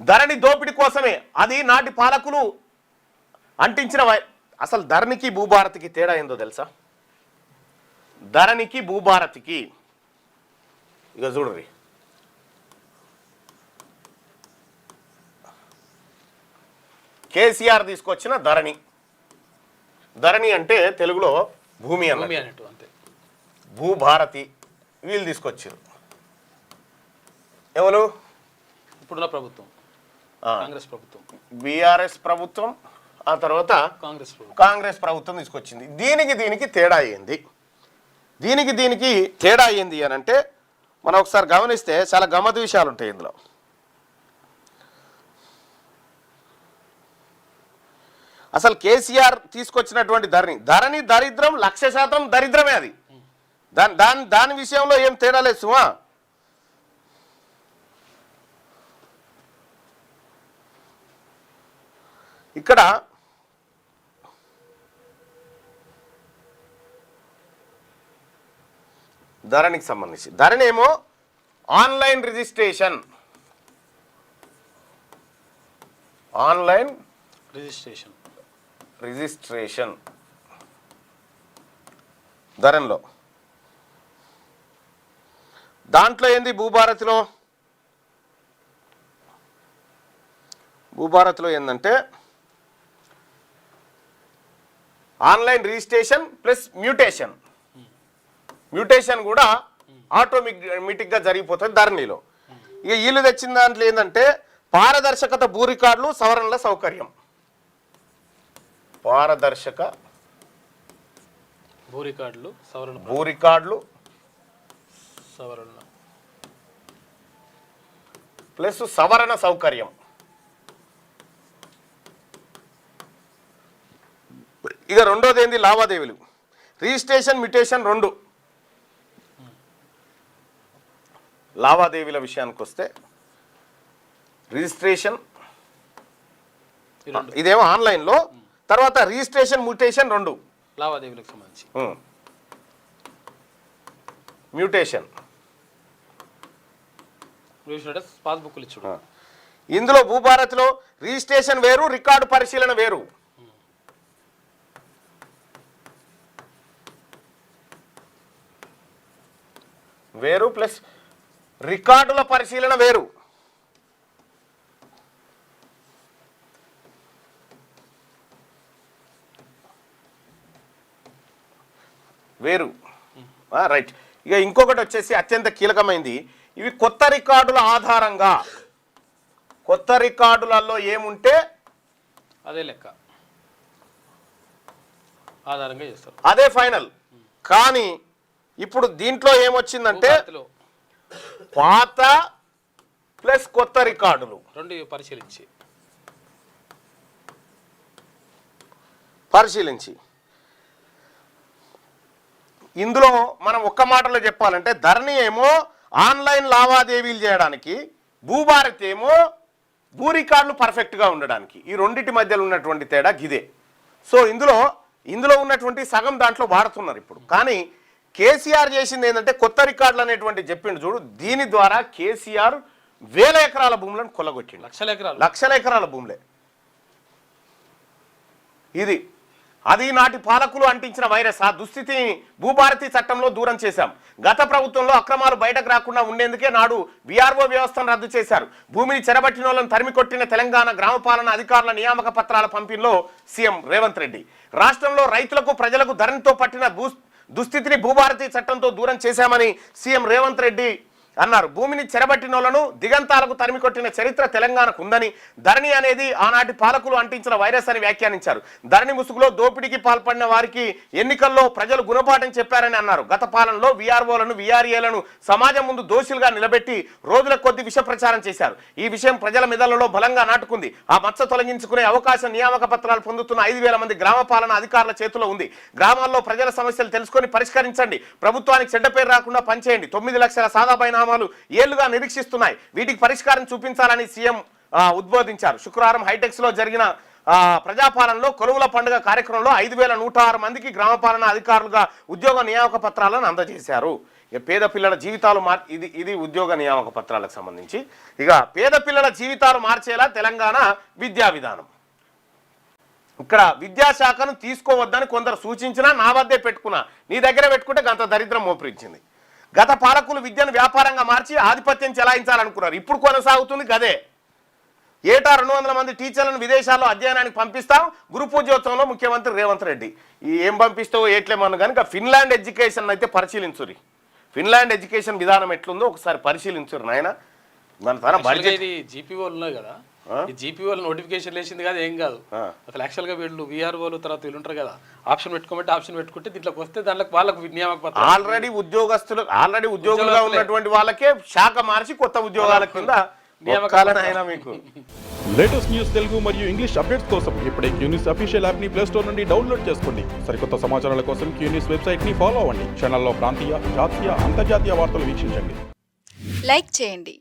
ధరణి దోపిడీ కోసమే, అది నాటి పాలకులు అంటించిన అసలు ధరణికి భూభారతికి తేడా ఏందో తెలుసా? ధరణికి భూభారతికి ఇక చూడండి, కేసీఆర్ తీసుకొచ్చిన ధరణి. ధరణి అంటే తెలుగులో భూమి అన్నట్టు, అంతే. భూభారతి వీళ్ళు తీసుకొచ్చారు. ఎవరు? ఇప్పుడున్న ప్రభుత్వం, కాంగ్రెస్ ప్రభుత్వం, బీఆర్ఎస్ ప్రభుత్వం, ఆ తర్వాత కాంగ్రెస్ ప్రభుత్వం తీసుకొచ్చింది. దీనికి తేడా అయ్యింది. దీనికి తేడా అయ్యింది అని అంటే మనం ఒకసారి గమనిస్తే చాలా గమ్మత్తు విషయాలు ఉంటాయి ఇందులో. అసలు కేసీఆర్ తీసుకొచ్చినటువంటి ధరణి దరిద్రం 100% దరిద్రమే. అది దాని విషయంలో ఏం తేడా లేదు సుమా. ఇక్కడ ధరణికి సంబంధించి ధరణి ఏమో ఆన్లైన్ రిజిస్ట్రేషన్, ధరణిలో. దాంట్లో ఏంది భూభారతిలో ఏంటంటే ఆన్లైన్ రిజిస్ట్రేషన్ ప్లస్ మ్యూటేషన్ కూడా ఆటోమేటిక్గా జరిగిపోతుంది ధరణిలో. ఇక వీళ్ళు తెచ్చిన దాంట్లో ఏంటంటే పారదర్శకత భూ రికార్డులు సవరణల సౌకర్యం. పారదర్శక భూ రికార్డులు సవరణ ప్లస్ సవరణ సౌకర్యం. ఇక రెండోది ఏంది? లావాదేవీలు, రిజిస్ట్రేషన్ మ్యూటేషన్ 2. లావాదేవీల విషయానికి వస్తే రిజిస్ట్రేషన్ ఇదేమో ఆన్లైన్లో, తర్వాత రిజిస్ట్రేషన్ మ్యూటేషన్ 2 లావాదేవీలకు సంబంధించి. మ్యూటేషన్ పాస్బుక్లు ఇచ్చుడు. ఇందులో భూభారతిలో రిజిస్ట్రేషన్ వేరు, రికార్డు పరిశీలన వేరు. ప్లస్ రికార్డుల పరిశీలన వేరు. రైట్. ఇక ఇంకొకటి వచ్చేసి అత్యంత కీలకమైంది, ఇవి కొత్త రికార్డుల ఆధారంగా, కొత్త రికార్డులలో ఏముంటే అదే లెక్క ఆధారంగా చేస్తారు, అదే ఫైనల్. కానీ ఇప్పుడు దీంట్లో ఏమొచ్చిందంటే పాత ప్లస్ కొత్త రికార్డులు 2 పరిశీలించి ఇందులో మనం ఒక్క మాటలో చెప్పాలంటే ధరణి ఏమో ఆన్లైన్ లావాదేవీలు చేయడానికి, భూభారతి ఏమో భూ రికార్డులు పర్ఫెక్ట్గా ఉండడానికి. ఈ రెండింటి మధ్యలో ఉన్నటువంటి తేడా గిదే. సో ఇందులో ఉన్నటువంటి సగం దాంట్లో వాడుతున్నారు ఇప్పుడు. కానీ కేసీఆర్ చేసింది ఏంటంటే కొత్త రికార్డులు అనేటువంటి చెప్పిండు చూడు. దీని ద్వారా కేసీఆర్ 1000 ఎకరాల భూములను కొల్లగొట్టిండు, లక్షల ఎకరాల భూములే. అది నాటి పాలకులు అంటించిన వైరస్. ఆ దుస్థితిని భూభారతి చట్టంలో దూరం చేశాం. గత ప్రభుత్వంలో అక్రమాలు బయటకు రాకుండా ఉండేందుకే నాడు విఆర్ఓ వ్యవస్థను రద్దు చేశారు. భూమిని చెరబట్టిన వాళ్ళని తరిమికొట్టిన తెలంగాణ గ్రామపాలన అధికారుల నియామక పత్రాల పంపిణీలో సీఎం రేవంత్ రెడ్డి. రాష్ట్రంలో రైతులకు ప్రజలకు ధరణితో పట్టిన దుస్థితిని భూభారతి చట్టంతో దూరం చేశామని సీఎం రేవంత్ రెడ్డి అన్నారు. భూమిని చెరబట్టినోళ్లను దిగంతాలకు తరిమికొట్టిన చరిత్ర తెలంగాణకు ఉందని, ధరణి అనేది ఆనాటి పాలకులు అంటించిన వైరస్ అని వ్యాఖ్యానించారు. ధరణి ముసుగులో దోపిడీకి పాల్పడిన వారికి ఎన్నికల్లో ప్రజలు గుణపాఠం చెప్పారని అన్నారు. గత పాలనలో వీఆర్ఓలను వీఆర్ఏలను సమాజం ముందు దోషులుగా నిలబెట్టి రోజుల కొద్ది విష ప్రచారం చేశారు. ఈ విషయం ప్రజల మెదళ్లలో బలంగా నాటుకుంది. ఆ మచ్చ తొలగించుకునే అవకాశం నియామక పత్రాలు పొందుతున్న 5000 మంది గ్రామ పాలన అధికారుల చేతిలో ఉంది. గ్రామాల్లో ప్రజల సమస్యలు తెలుసుకొని పరిష్కరించండి. ప్రభుత్వానికి చెడ్డ పేరు రాకుండా పనిచేయండి. 9 లక్షల సాదా బైనామాలు ఏళ్లుగా నిరీక్షిస్తున్నాయి. వీటికి పరిష్కారం చూపించాలని సీఎం ఉద్బోధించారు. శుక్రవారం హైటెక్స్ లో జరిగిన ప్రజాపాలనలో కొలువుల పండుగ కార్యక్రమంలో 5,106 మందికి గ్రామ పాలన అధికారులుగా ఉద్యోగ నియామక పత్రాలను అందజేశారు. ఇక పేద పిల్లల జీవితాలు ఇది ఉద్యోగ నియామక పత్రాలకు సంబంధించి. ఇక పేద పిల్లల జీవితాలు మార్చేలా తెలంగాణ విద్యా విధానం. ఇక్కడ విద్యాశాఖను తీసుకోవద్దని కొందరు సూచించినా నా వద్దే పెట్టుకున్నా, నీ దగ్గర పెట్టుకుంటే గంత దరిద్రం మోపరించింది. గత పాలకులు విద్యను వ్యాపారంగా మార్చి ఆధిపత్యం చెలాయించాలనుకున్నారు. ఇప్పుడు కొనసాగుతుంది గదే. ఏటా 200 మంది టీచర్లను విదేశాల్లో అధ్యయనానికి పంపిస్తాం. గురు పూజోత్సవంలో ముఖ్యమంత్రి రేవంత్ రెడ్డి. ఏం పంపిస్తావో ఏట్లేమను కనుక ఫిన్లాండ్ ఎడ్యుకేషన్ అయితే పరిశీలించురి. ఫిన్లాండ్ ఎడ్యుకేషన్ విధానం ఎట్లుందో ఒకసారి పరిశీలించురు నాయన. మన తన బడ్జెట్ ఇది జీపీఓలు ఉన్నాయి కదా, ఈ జీపీఓలు నోటిఫికేషన్ లేచింది కదా, ఏం కాదు అసలు. యాక్చువల్గా వీళ్ళు వీఆర్ఓలు తర్వాత వీళ్ళు ఉంటారు కదా, ఆప్షన్ పెట్టుకోమంటే ఆప్షన్ పెట్టుకుంటే దీంట్లోకి వస్తే దాంట్లో వాళ్ళకు నియామక పత్రం. ఆల్రెడీ ఉద్యోగులుగా ఉన్నటువంటి వాళ్ళకే శాఖ మార్చి కొత్త ఉద్యోగాల కింద నియామకాలైనా మీకు. లేటెస్ట్ న్యూస్ తెలుగు మరియు ఇంగ్లీష్ అప్డేట్స్ కోసం ఇప్పుడే క్యూన్యూస్ అఫీషియల్ యాప్ ని ప్లే స్టోర్ నుండి డౌన్లోడ్ చేసుకోండి. సరికొత్త సమాచారాల కోసం క్యూన్యూస్ వెబ్సైట్ ని ఫాలో అవ్వండి. ఛానల్లో ప్రాంతీయ, జాతీయ, అంతర్జాతీయ వార్తలు వీక్షించండి. లైక్ చేయండి.